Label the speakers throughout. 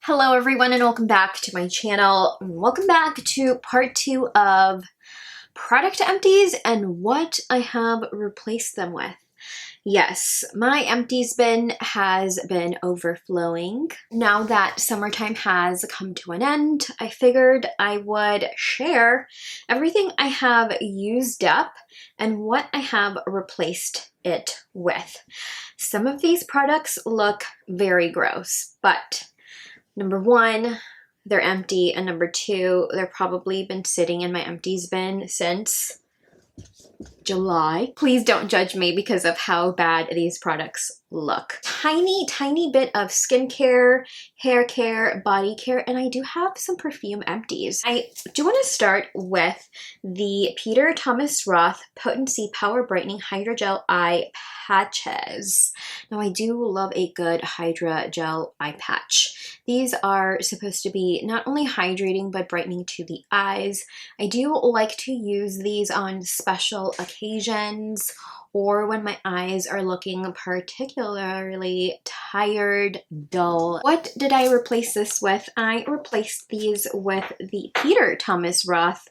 Speaker 1: Hello everyone and welcome back to my channel. Welcome back to part 2 of product empties and what I have replaced them with. Yes, my empties bin has been overflowing. Now that summertime has come to an end, I figured I would share everything I have used up and what I have replaced it with. Some of these products look very gross, but number one, they're empty, and number two, they've probably been sitting in my empties bin since July. Please don't judge me because of how bad these products look. Tiny bit of skincare, hair care, body care, and I do have some perfume empties. I do want to start with the Peter Thomas Roth Potency Power Brightening Hydrogel Eye Patches. Now I do love a good hydrogel eye patch. These are supposed to be not only hydrating but brightening to the eyes. I do like to use these on special occasions or when my eyes are looking particularly tired, dull. What did I replace this with? I replaced these with the Peter Thomas Roth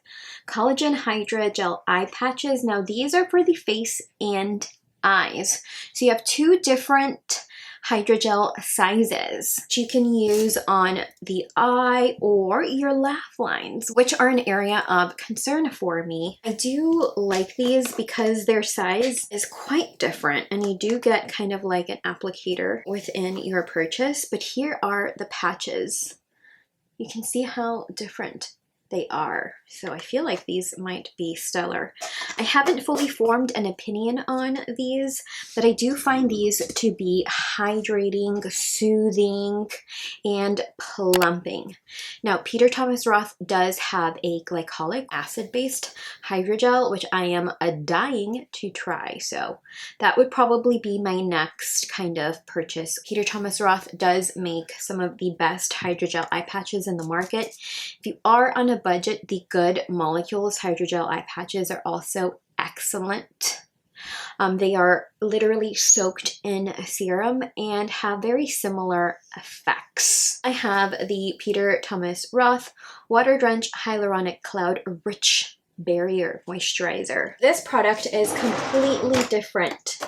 Speaker 1: Collagen Hydrogel Eye Patches. Now these are for the face and eyes. So you have two different hydrogel sizes that you can use on the eye or your laugh lines, which are an area of concern for me. I do like these because their size is quite different and you do get kind of like an applicator within your purchase, but here are the patches. You can see how different they are. So I feel like these might be stellar. I haven't fully formed an opinion on these, but I do find these to be hydrating, soothing, and plumping. Now, Peter Thomas Roth does have a glycolic acid-based hydrogel, which I am dying to try. So that would probably be my next kind of purchase. Peter Thomas Roth does make some of the best hydrogel eye patches in the market. If you are on a budget, the Good Molecules hydrogel eye patches are also excellent. They are literally soaked in serum and have very similar effects. I have the Peter Thomas Roth Water Drench Hyaluronic Cloud Rich Barrier Moisturizer. This product is completely different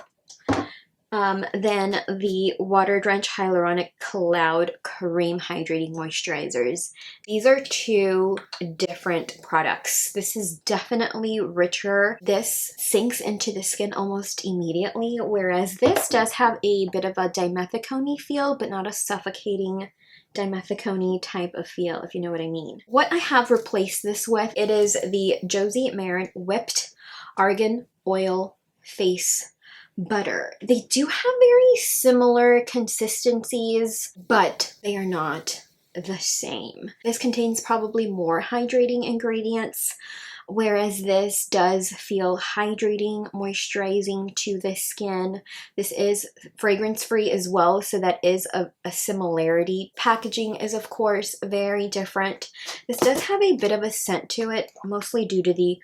Speaker 1: than the Water Drench Hyaluronic Cloud Cream Hydrating Moisturizers. These are two different products. This is definitely richer. This sinks into the skin almost immediately, whereas this does have a bit of a dimethicone feel, but not a suffocating dimethicone type of feel, if you know what I mean. What I have replaced this with, it is the Josie Maran Whipped Argan Oil Face Butter. They do have very similar consistencies, but they are not the same. This contains probably more hydrating ingredients, whereas this does feel hydrating, moisturizing to the skin. This is fragrance-free as well, so that is a similarity. Packaging is, of course, very different. This does have a bit of a scent to it, mostly due to the,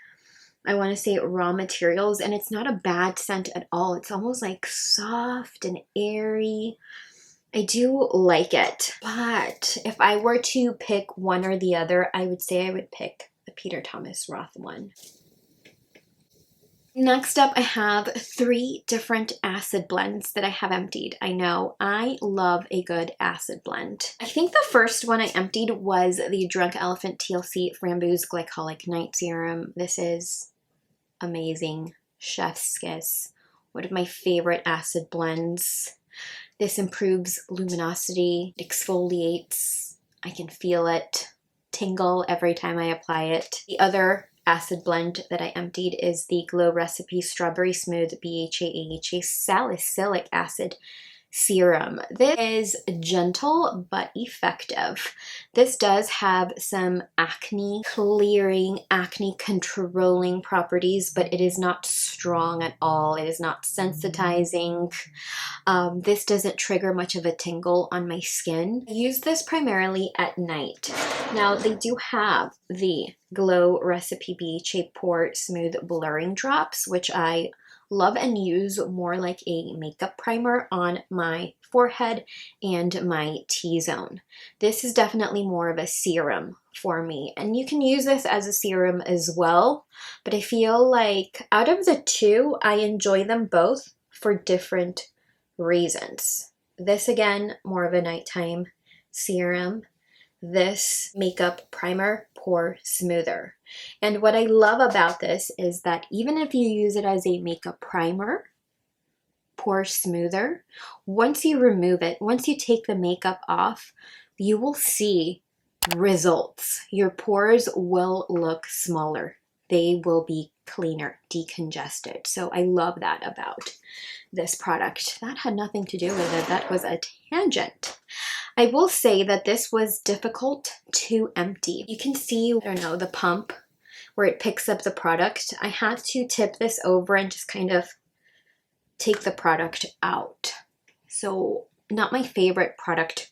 Speaker 1: I want to say, raw materials, and it's not a bad scent at all. It's almost like soft and airy. I do like it, but if I were to pick one or the other, I would say I would pick the Peter Thomas Roth one. Next up, I have 3 different acid blends that I have emptied. I know I love a good acid blend. I think the first one I emptied was the Drunk Elephant TLC Framboos Glycolic Night Serum. This is amazing. Chef's kiss. One of my favorite acid blends. This improves luminosity, exfoliates. I can feel it tingle every time I apply it. The other acid blend that I emptied is the Glow Recipe Strawberry Smooth BHA AHA Salicylic Acid Serum. This is gentle but effective. This does have some acne clearing, acne controlling properties, but it is not strong at all. It is not sensitizing. This doesn't trigger much of a tingle on my skin. I use this primarily at night. Now they do have the Glow Recipe BHA Pore Smooth Blurring Drops, which I love and use more like a makeup primer on my forehead and my T-zone. This is definitely more of a serum for me, and you can use this as a serum as well, but I feel like out of the two, I enjoy them both for different reasons. This again, more of a nighttime serum. This makeup primer, pore smoother. And what I love about this is that even if you use it as a makeup primer, pore smoother, once you remove it, once you take the makeup off, you will see results. Your pores will look smaller. They will be cleaner, decongested. So I love that about this product. That had nothing to do with it. That was a tangent. I will say that this was difficult to empty. You can see, I don't know, the pump where it picks up the product. I had to tip this over and just kind of take the product out. So not my favorite product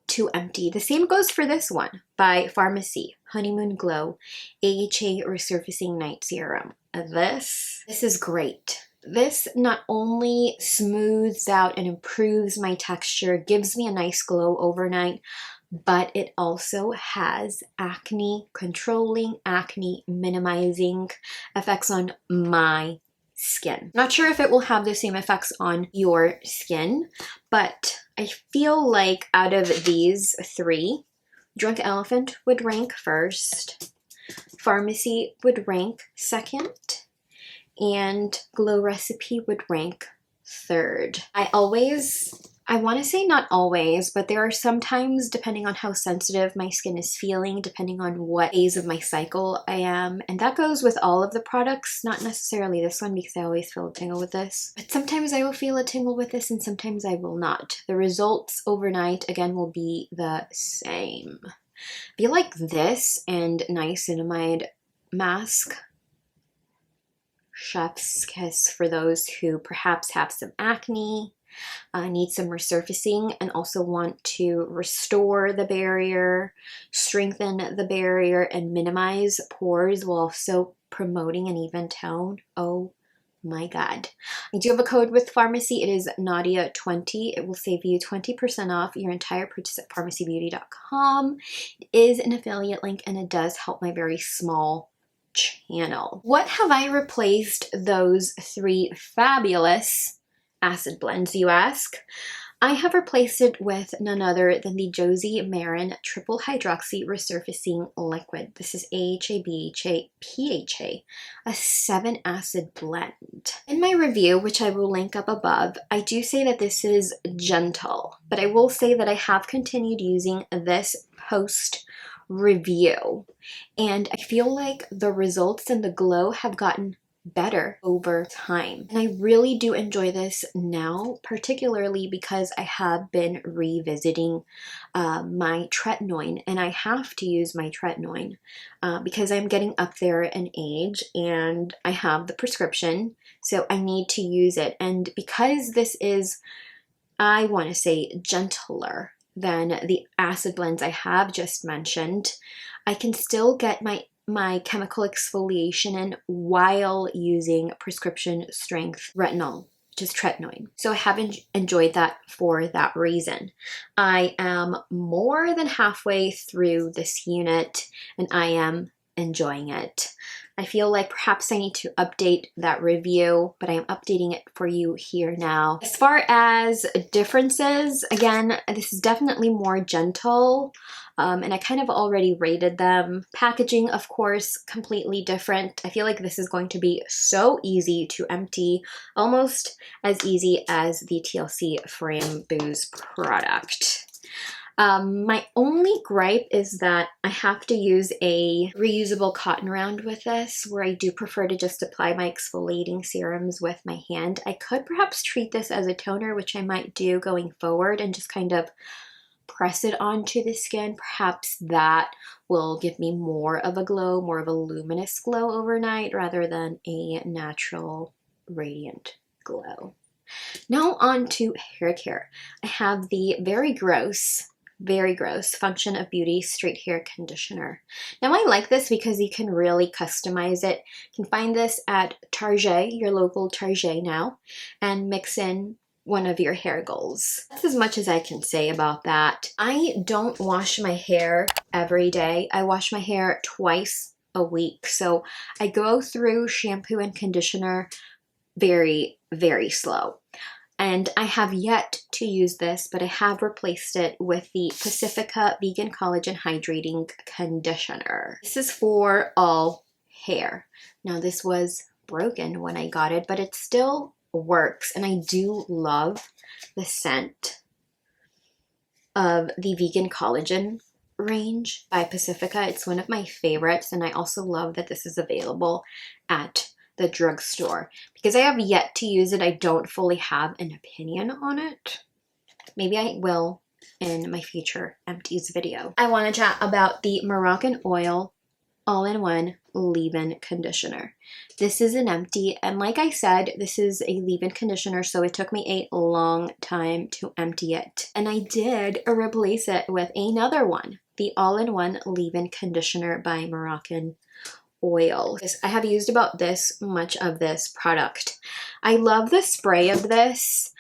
Speaker 1: to empty. The same goes for this one by FARMACY, Honeymoon Glow AHA Resurfacing Night Serum. This is great. This not only smooths out and improves my texture, gives me a nice glow overnight, but it also has acne controlling, acne minimizing effects on my skin. Not sure if it will have the same effects on your skin, but I feel like out of these three, Drunk Elephant would rank first, FARMACY would rank second, and Glow Recipe would rank third. I want to say not always, but there are sometimes, depending on how sensitive my skin is feeling, depending on what phase of my cycle I am, and that goes with all of the products, not necessarily this one because I always feel a tingle with this, but sometimes I will feel a tingle with this and sometimes I will not. The results overnight, again, will be the same. I feel like this and niacinamide mask, chef's kiss for those who perhaps have some acne, need some resurfacing, and also want to restore the barrier, strengthen the barrier, and minimize pores while also promoting an even tone. Oh my God. I do have a code with FARMACY. It is Nadia20. It will save you 20% off your entire purchase at farmacybeauty.com. It is an affiliate link and it does help my very small channel. What have I replaced those three fabulous acid blends, you ask? I have replaced it with none other than the Josie Maran Triple Hydroxy Resurfacing Liquid. This is AHA, BHA, PHA, a 7-acid blend. In my review, which I will link up above, I do say that this is gentle, but I will say that I have continued using this post review, and I feel like the results and the glow have gotten better over time. And I really do enjoy this now, particularly because I have been revisiting my tretinoin, and I have to use my tretinoin because I'm getting up there in age and I have the prescription, so I need to use it. And because this is, I want to say, gentler than the acid blends I have just mentioned, I can still get my chemical exfoliation in while using prescription strength retinol, which is tretinoin. So I have enjoyed that for that reason. I am more than halfway through this unit and I am enjoying it. I feel like perhaps I need to update that review, but I am updating it for you here now. As far as differences, again, this is definitely more gentle, and I kind of already rated them. Packaging, of course, completely different. I feel like this is going to be so easy to empty, almost as easy as the TLC Frame Booze product. My only gripe is that I have to use a reusable cotton round with this, where I do prefer to just apply my exfoliating serums with my hand. I could perhaps treat this as a toner, which I might do going forward, and just kind of press it onto the skin. Perhaps that will give me more of a glow, more of a luminous glow overnight, rather than a natural radiant glow. Now on to hair care. I have the very gross Very gross. Function of Beauty Straight Hair Conditioner. Now I like this because you can really customize it. You can find this at Target, your local Target now, and mix in one of your hair goals. That's as much as I can say about that. I don't wash my hair every day. I wash my hair twice a week. So I go through shampoo and conditioner very, very slow. And I have yet to use this, but I have replaced it with the Pacifica Vegan Collagen Hydrating Conditioner. This is for all hair. Now this was broken when I got it, but it still works, and I do love the scent of the Vegan Collagen range by Pacifica. It's one of my favorites, and I also love that this is available at the drugstore. Because I have yet to use it, I don't fully have an opinion on it. Maybe I will in my future Empties video. I want to chat about the Moroccan Oil All-in-One Leave-In Conditioner. This is an empty, and like I said, this is a leave-in conditioner, so it took me a long time to empty it. And I did replace it with another one, the All-in-One Leave-In Conditioner by Moroccan Oil. I have used about this much of this product. I love the spray of this.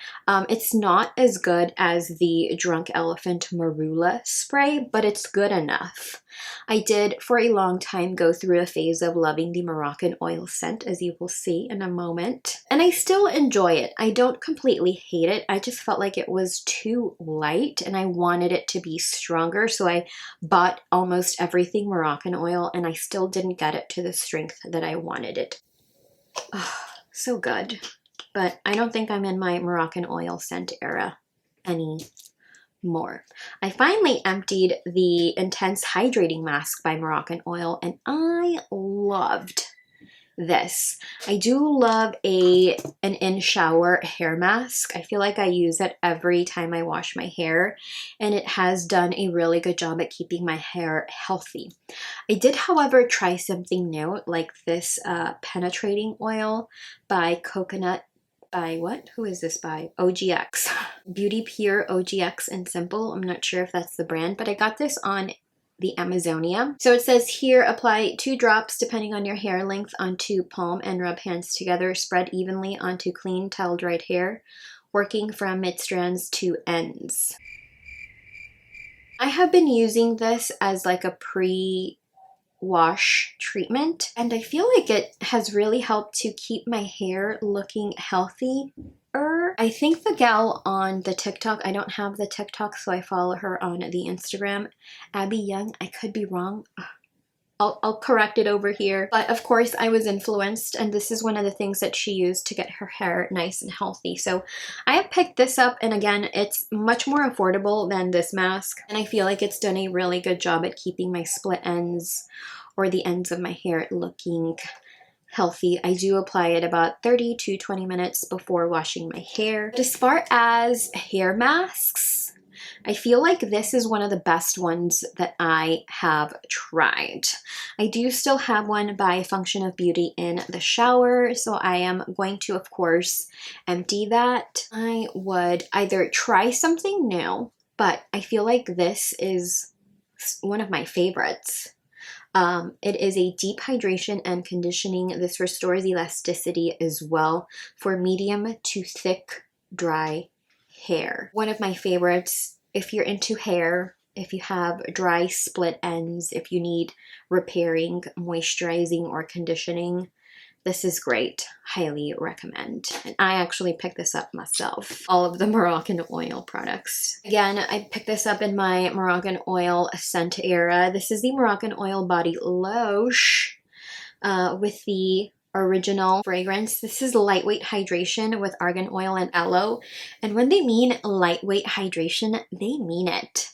Speaker 1: It's not as good as the Drunk Elephant Marula spray, but it's good enough. I did for a long time go through a phase of loving the Moroccan Oil scent, as you will see in a moment. And I still enjoy it. I don't completely hate it. I just felt like it was too light and I wanted it to be stronger. So I bought almost everything Moroccan Oil and I still didn't get it to the strength that I wanted it. Oh, so good. But I don't think I'm in my Moroccan Oil scent era anymore. I finally emptied the Intense Hydrating Mask by Moroccan Oil, and I loved this. I do love an in-shower hair mask. I feel like I use it every time I wash my hair, and it has done a really good job at keeping my hair healthy. I did, however, try something new, like this penetrating oil by Coconut by what? Who is this by? OGX. Beauty Pure OGX and Simple. I'm not sure if that's the brand, but I got this on the Amazonia. So it says here, apply 2 drops depending on your hair length onto palm and rub hands together. Spread evenly onto clean, towel-dried hair, working from mid-strands to ends. I have been using this as like a pre-wash treatment, and I feel like it has really helped to keep my hair looking healthy. I think the gal on the TikTok, I don't have the TikTok, so I follow her on the Instagram, Abby Young. I could be wrong. I'll correct it over here. But of course I was influenced, and this is one of the things that she used to get her hair nice and healthy. So I have picked this up, and again, it's much more affordable than this mask. And I feel like it's done a really good job at keeping my split ends or the ends of my hair looking healthy. I do apply it about 30 to 20 minutes before washing my hair. As far as hair masks, I feel like this is one of the best ones that I have tried. I do still have one by Function of Beauty in the shower, so I am going to, of course, empty that. I would either try something new, but I feel like this is one of my favorites. It is a deep hydration and conditioning. This restores elasticity as well for medium to thick, dry hair. One of my favorites, if you're into hair, if you have dry split ends, if you need repairing, moisturizing, or conditioning, this is great. Highly recommend. And I actually picked this up myself. All of the Moroccan Oil products. Again, I picked this up in my Moroccan Oil scent era. This is the Moroccan Oil Body Lotion with the original fragrance. This is lightweight hydration with argan oil and aloe. And when they mean lightweight hydration, they mean it.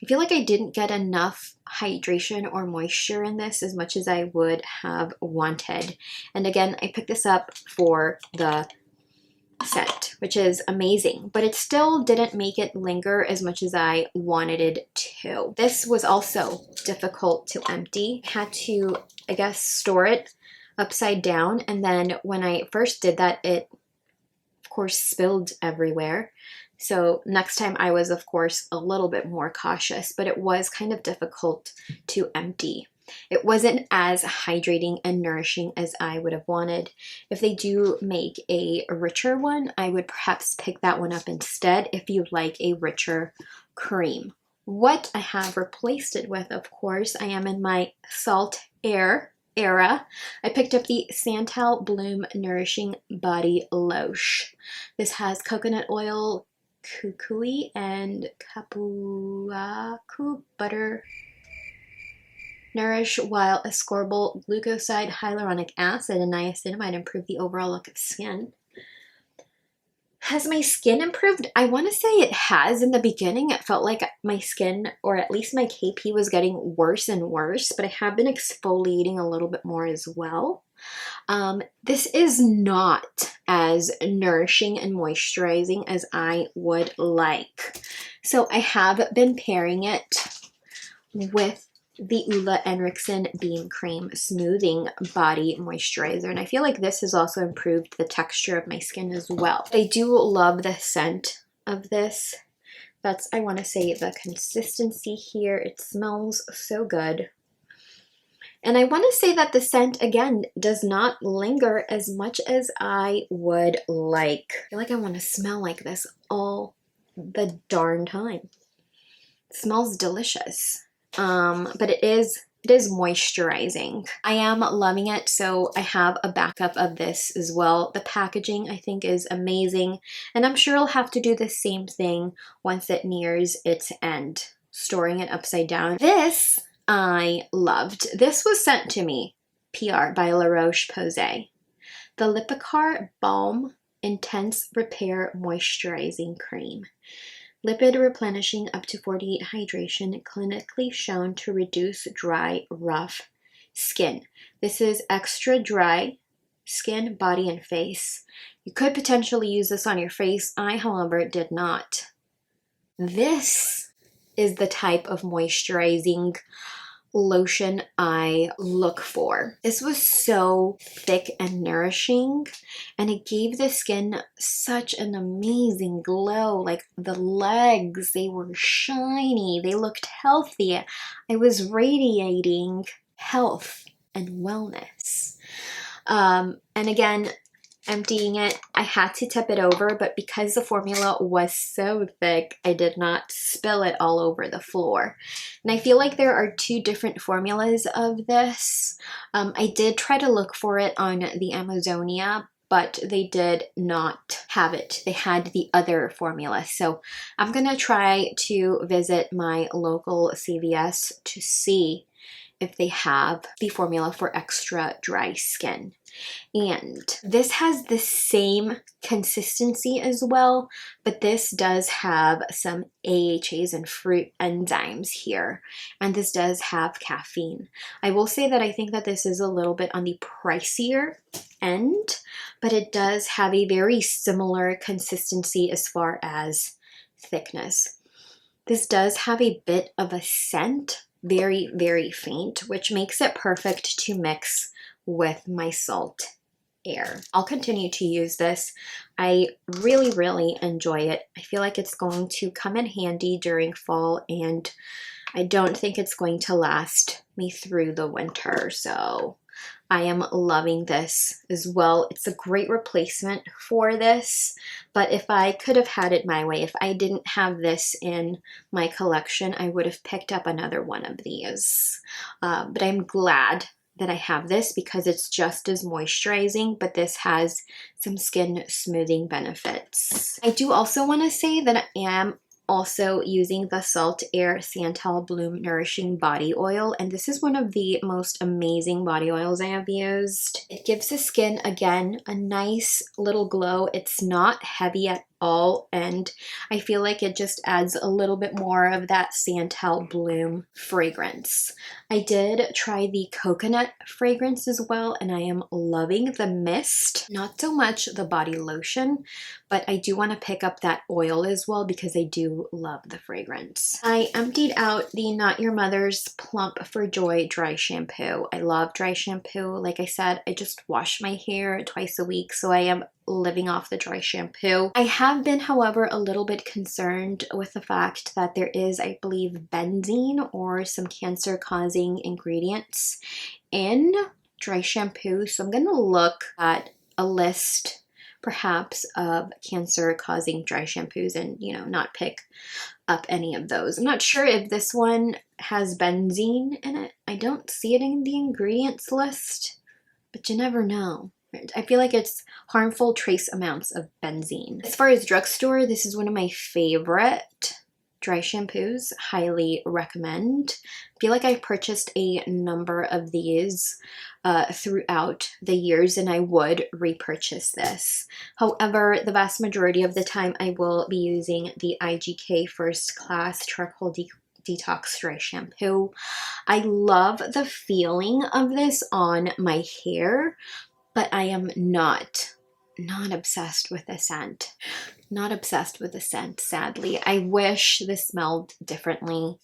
Speaker 1: I feel like I didn't get enough hydration or moisture in this as much as I would have wanted. And again, I picked this up for the scent, which is amazing, but it still didn't make it linger as much as I wanted it to. This was also difficult to empty. I had to, I guess, store it upside down, and then when I first did that, it of course spilled everywhere. So next time I was, of course, a little bit more cautious, but it was kind of difficult to empty. It wasn't as hydrating and nourishing as I would have wanted. If they do make a richer one, I would perhaps pick that one up instead if you like a richer cream. What I have replaced it with, of course, I am in my Salt Air era. I picked up the Santal Bloom Nourishing Body Lotion. This has coconut oil, kukui, and kapuaku butter. Nourish while ascorbyl glucoside, hyaluronic acid, and niacinamide improve the overall look of skin. Has my skin improved? I want to say it has. In the beginning, it felt like my skin, or at least my KP, was getting worse and worse, but I have been exfoliating a little bit more as well. This is not as nourishing and moisturizing as I would like. So I have been pairing it with the Ulla Henriksen Beam Cream Smoothing Body Moisturizer. And I feel like this has also improved the texture of my skin as well. I do love the scent of this. That's, I want to say, the consistency here. It smells so good. And I want to say that the scent, again, does not linger as much as I would like. I feel like I want to smell like this all the darn time. It smells delicious. But it is moisturizing. I am loving it, so I have a backup of this as well. The packaging, I think, is amazing, and I'm sure I'll have to do the same thing once it nears its end, storing it upside down. This I loved. This was sent to me, PR, by La Roche-Posay. The Lipicar Balm Intense Repair Moisturizing Cream. Lipid replenishing up to 48 hydration, clinically shown to reduce dry, rough skin. This is extra dry skin, body, and face. You could potentially use this on your face. I, however, did not. This is the type of moisturizing lotion I look for. This was so thick and nourishing, and it gave the skin such an amazing glow. Like the legs, they were shiny, they looked healthy. I was radiating health and wellness. And again, emptying it, I had to tip it over, but because the formula was so thick, I did not spill it all over the floor. And I feel like there are two different formulas of this. I did try to look for it on the Amazonia, but they did not have it. They had the other formula. So I'm gonna try to visit my local CVS to see if they have the formula for extra dry skin. And this has the same consistency as well, but this does have some AHAs and fruit enzymes here, and this does have caffeine. I will say that I think that this is a little bit on the pricier end, but it does have a very similar consistency as far as thickness. This does have a bit of a scent, very, very faint, which makes it perfect to mix with my Salt Air. I'll continue to use this. I really, really enjoy it. I feel like it's going to come in handy during fall, and I don't think it's going to last me through the winter. So I am loving this as well. It's a great replacement for this, but if I could have had it my way, if I didn't have this in my collection, I would have picked up another one of these. But I'm glad that I have this because it's just as moisturizing, but this has some skin smoothing benefits. I do also want to say that I am also using the Salt Air Santal Bloom Nourishing Body Oil, and this is one of the most amazing body oils I have used. It gives the skin, again, a nice little glow. It's not heavy at all, and I feel like it just adds a little bit more of that Santal Bloom fragrance. I did try the coconut fragrance as well, and I am loving the mist. Not so much the body lotion, but I do want to pick up that oil as well because I do love the fragrance. I emptied out the Not Your Mother's Plump for Joy dry shampoo. I love dry shampoo. Like I said, I just wash my hair twice a week, so I am living off the dry shampoo. I have been, however, a little bit concerned with the fact that there is, I believe, benzene or some cancer-causing ingredients in dry shampoo. So I'm going to look at a list perhaps of cancer-causing dry shampoos and, you know, not pick up any of those. I'm not sure if this one has benzene in it. I don't see it in the ingredients list, but you never know. I feel like it's harmful trace amounts of benzene. As far as drugstore, this is one of my favorite dry shampoos. Highly recommend. I feel like I've purchased a number of these throughout the years, and I would repurchase this. However, the vast majority of the time I will be using the IGK First Class Charcoal Detox Dry Shampoo. I love the feeling of this on my hair, but I am not obsessed with the scent. Not obsessed with the scent, sadly. I wish this smelled differently.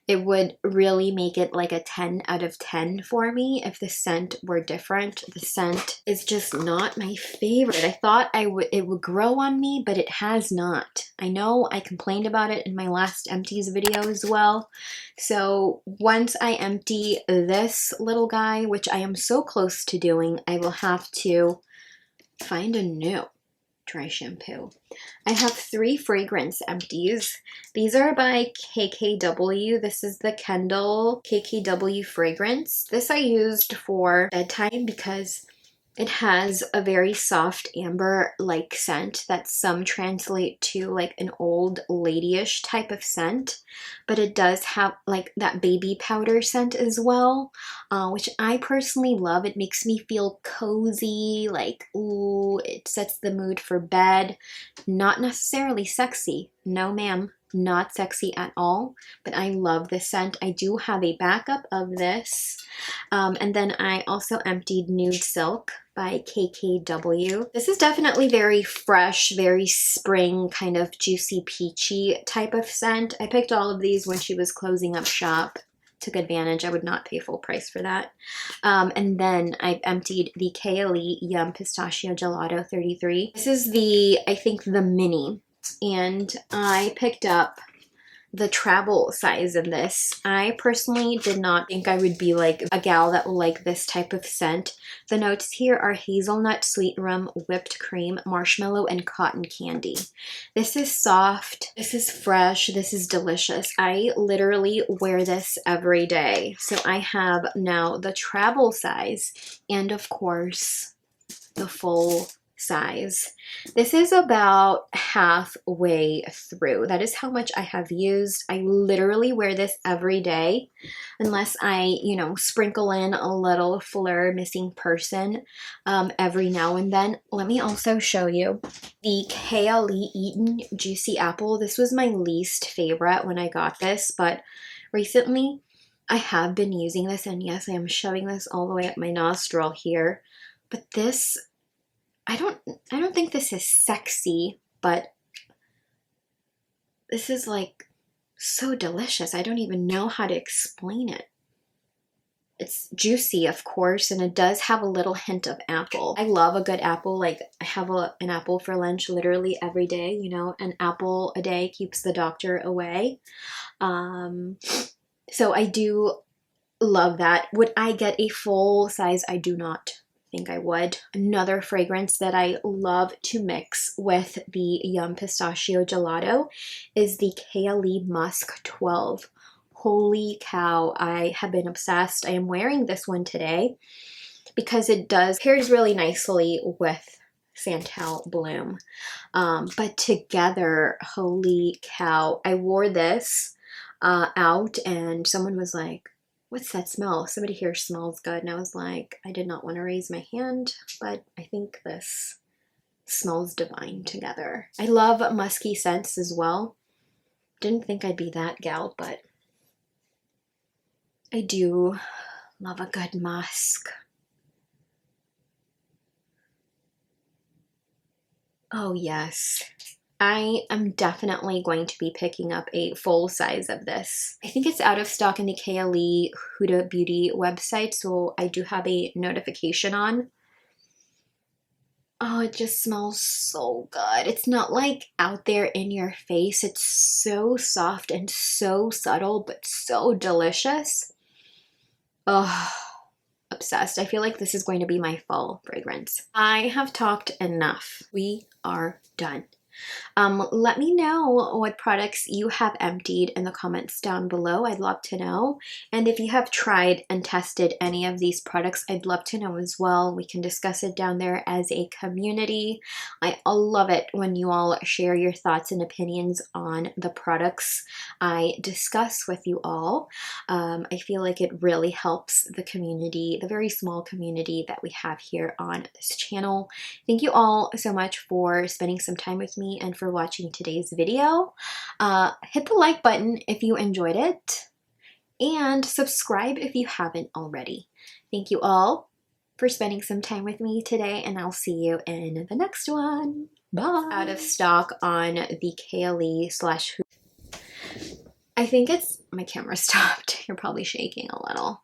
Speaker 1: It would really make it like a 10 out of 10 for me if the scent were different. The scent is just not my favorite. I thought it would grow on me, but it has not. I know I complained about it in my last empties video as well. So once I empty this little guy, which I am so close to doing, I will have to find a new dry shampoo. I have 3 fragrance empties. These are by KKW. This is the Kendall KKW fragrance. This I used for bedtime because it has a very soft amber-like scent that some translate to like an old ladyish type of scent, but it does have like that baby powder scent as well, which I personally love. It makes me feel cozy, like, ooh, it sets the mood for bed. Not necessarily sexy, no ma'am. Not sexy at all, but I love this scent. I do have a backup of this. And then I also emptied Nude Silk by KKW. This is definitely very fresh, very spring, kind of juicy peachy type of scent. I picked all of these when she was closing up shop. Took advantage. I would not pay full price for that. And then I've emptied the KLE Yum Pistachio Gelato 33. This is the, I think, the mini. And I picked up the travel size in this. I personally did not think I would be like a gal that will like this type of scent. The notes here are hazelnut, sweet rum, whipped cream, marshmallow, and cotton candy. This is soft, this is fresh, this is delicious. I literally wear this every day. So I have now the travel size and of course the full size. This is about halfway through. That is how much I have used. I literally wear this every day unless I, you know, sprinkle in a little Fleur Missing Person every now and then. Let me also show you the KLE Eaten Juicy Apple. This was my least favorite when I got this, but recently I have been using this, and yes, I am shoving this all the way up my nostril here, but this, I don't think this is sexy, but this is like so delicious. I don't even know how to explain it. It's juicy, of course, and it does have a little hint of apple. I love a good apple. Like, I have an apple for lunch literally every day, you know, an apple a day keeps the doctor away. So I do love that. Would I get a full size? I do not think I would. Another fragrance that I love to mix with the Yum Pistachio Gelato is the KLE Musk 12. Holy cow, I have been obsessed. I am wearing this one today because it pairs really nicely with Santal Bloom. But together, holy cow, I wore this out and someone was like, "What's that smell? Somebody here smells good." And I was like, I did not want to raise my hand, but I think this smells divine together. I love musky scents as well. Didn't think I'd be that gal, but I do love a good musk. Oh yes. I am definitely going to be picking up a full size of this. I think it's out of stock in the KLE Huda Beauty website, so I do have a notification on. Oh, it just smells so good. It's not like out there in your face. It's so soft and so subtle, but so delicious. Oh, obsessed. I feel like this is going to be my fall fragrance. I have talked enough. We are done. Let me know what products you have emptied in the comments down below. I'd love to know. And if you have tried and tested any of these products, I'd love to know as well. We can discuss it down there as a community. I love it when you all share your thoughts and opinions on the products I discuss with you all. I feel like it really helps the community, the very small community that we have here on this channel. Thank you all so much for spending some time with me and for watching today's video. Hit the like button if you enjoyed it and subscribe if you haven't already. Thank you all for spending some time with me today, and I'll see you in the next one. Bye. Out of stock on the KLE slash I think it's my camera stopped. You're probably shaking a little.